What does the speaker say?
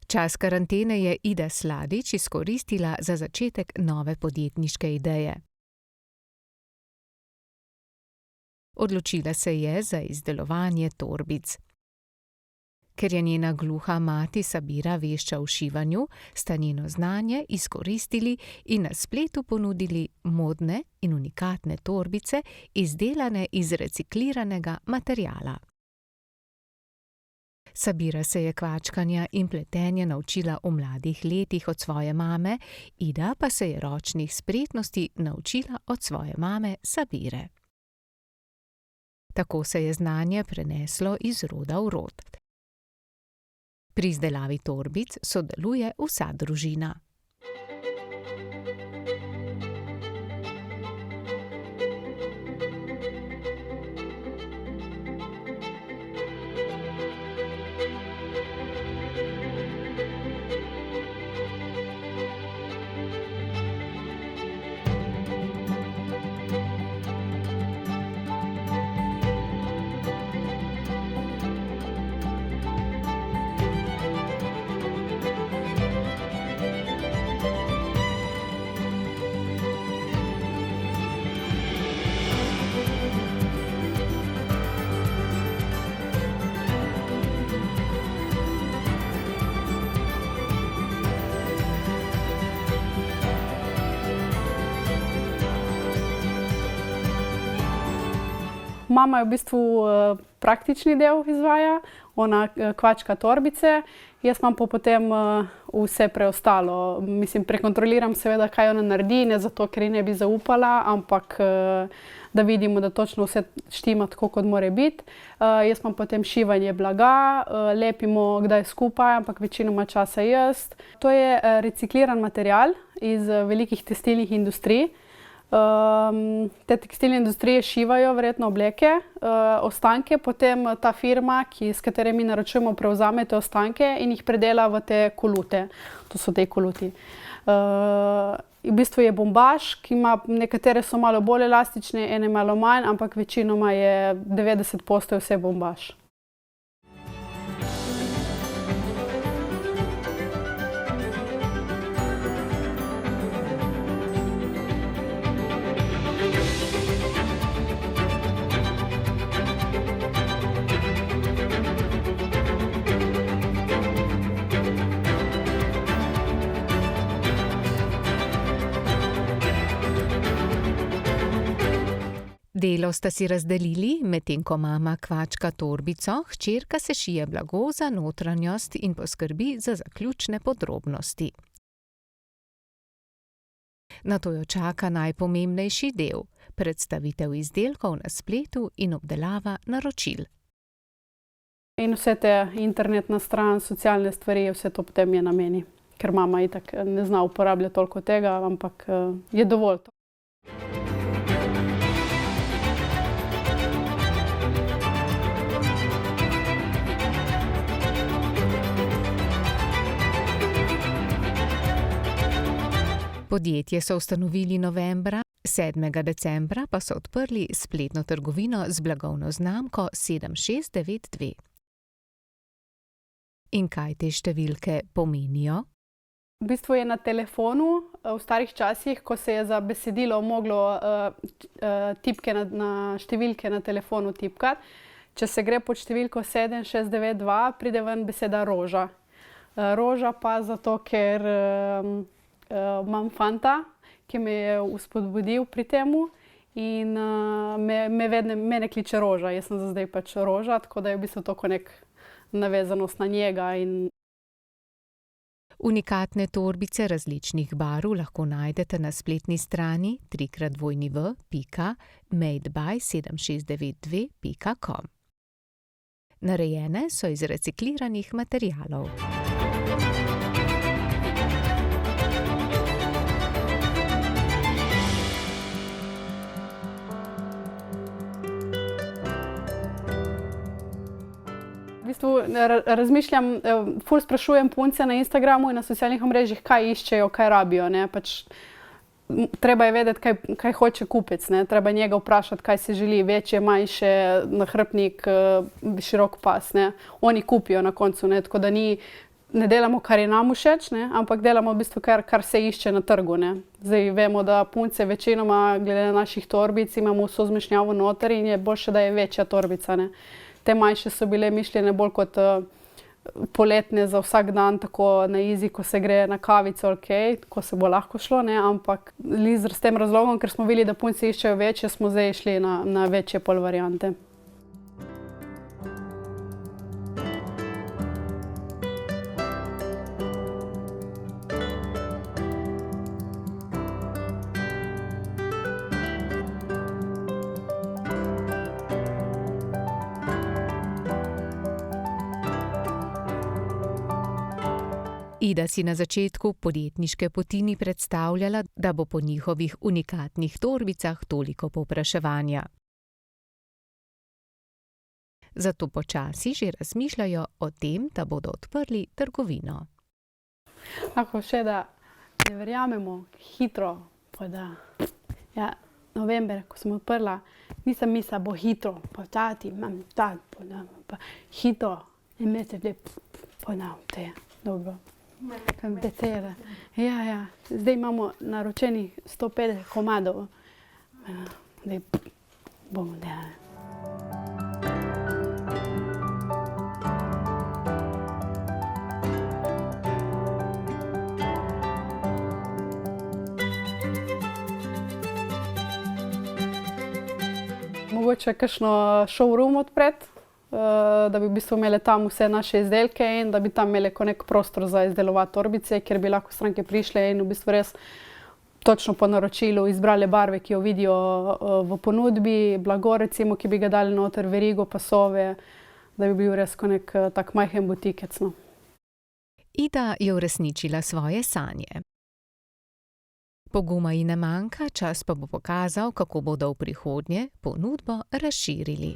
Čas karantene je Ida Sladič izkoristila za začetek nove podjetniške ideje. Odločila se je za izdelovanje torbic. Ker je njena gluha mati Sabira vešča v šivanju, sta njeno znanje izkoristili in na spletu ponudili modne in unikatne torbice, izdelane iz recikliranega materiala. Sabira se je kvačkanja in pletenja naučila v mladih letih od svoje mame, Ida pa se je ročnih spretnosti naučila od svoje mame Sabire. Tako se je znanje preneslo iz roda v rod. Pri izdelavi torbic sodeluje vsa družina. Mama je v bistvu praktični del izvaja, ona kvačka torbice, jaz imam pa potem vse preostalo. Mislim, prekontroliram seveda, kaj ona naredi, ne zato, ker ji ne bi zaupala, ampak da vidimo, da točno vse štima tako, kot mora biti. Jaz imam potem šivanje blaga, lepimo kdaj skupaj, ampak večinoma časa jaz. To je recikliran material iz velikih tekstilnih industrij. Te tekstilne industrije šivajo verjetno obleke, ostanke, potem ta firma, s katero mi naročujemo, prevzame te ostanke in jih predela v te kolute. To so te koluti. V bistvu je bombaž, ki ima, nekatere so malo bolj elastične, ene malo manj, ampak večinoma je 90% vse bombaž. Delo sta si razdelili, medtem ko mama kvačka torbico, hčerka se šije blago za notranjost in poskrbi za zaključne podrobnosti. Nato jo čaka najpomembnejši del, predstavitev izdelkov na spletu in obdelava naročil. In vse te internetna stran, socialne stvari, vse to potem je na meni, ker mama itak ne zna uporabljati toliko tega, ampak je dovolj to. Podjetje so ustanovili novembra, 7. decembra pa so odprli spletno trgovino z blagovno znamko 7692. In kaj te številke pomenijo? V bistvu je na telefonu, v starih časih, ko se je za besedilo moglo tipke na številke na telefonu tipkati, če se gre pod številko 7692, pride ven beseda roža. Roža pa zato, ker imam fanta, ki me je vzpodbudil pri temu in mene kliče Roža. Jaz sem za zdaj pač Roža, tako da je v bistvu to nek navezanost na njega. Unikatne torbice različnih barv lahko najdete na spletni strani www.madeby7692.com. Narejene so iz recikliranih materialov. V bistvu razmišljam, ful sprašujem punce na Instagramu in na socialnih omrežjih, kaj iščejo, kaj rabijo, ne. Pač treba je vedeti, kaj hoče kupec, ne. Treba njega vprašati, kaj si želi, večje, manjše, nahrbtnik, širok pas, ne. Oni kupijo na koncu, ne, tako da ne delamo, kar je nam všeč, ne, ampak delamo v bistvu kar se išče na trgu, ne. Zdaj vemo, da punce večinoma glede na naših torbic imamo vso zmešnjavo noter in je boljše, da je večja torbica, ne. Te manjše so bile mišljene bolj kot poletne za vsak dan, tako na easy, ko se gre na kavico ali kaj, ko se bo lahko šlo, ne, ampak s tem razlogom, ker smo videli, da punci iščejo večje, smo zdaj šli na večje pol variante. Ida si na začetku podjetniške poti ni predstavljala, da bo po njihovih unikatnih torbicah toliko povpraševanja. Zato počasi že razmišljajo o tem, da bodo odprli trgovino. Lahko še, da ne verjamemo hitro, pa da, ja, november, ko sem odprla, nisem mislila, bo hitro, pa tati, imam tat, pa hitro, en mesec, pa da, te, dobro. Ja. Zdaj imamo naročenih 150 komadov. Zdaj bomo delali. Mogoče kakšno showroom odpreti, da bi v bistvu imeli tam vse naše izdelke in da bi tam imeli nek prostor za izdelovati torbice, kjer bi lahko stranke prišle in v bistvu res točno po naročilu izbrali barve, ki jo vidijo v ponudbi, blago recimo, ki bi ga dali noter, verigo, pasove, da bi bil res nek tak majhen butikec, no. Ida je uresničila svoje sanje. Poguma ji ne manjka, čas pa bo pokazal, kako bodo v prihodnje ponudbo razširili.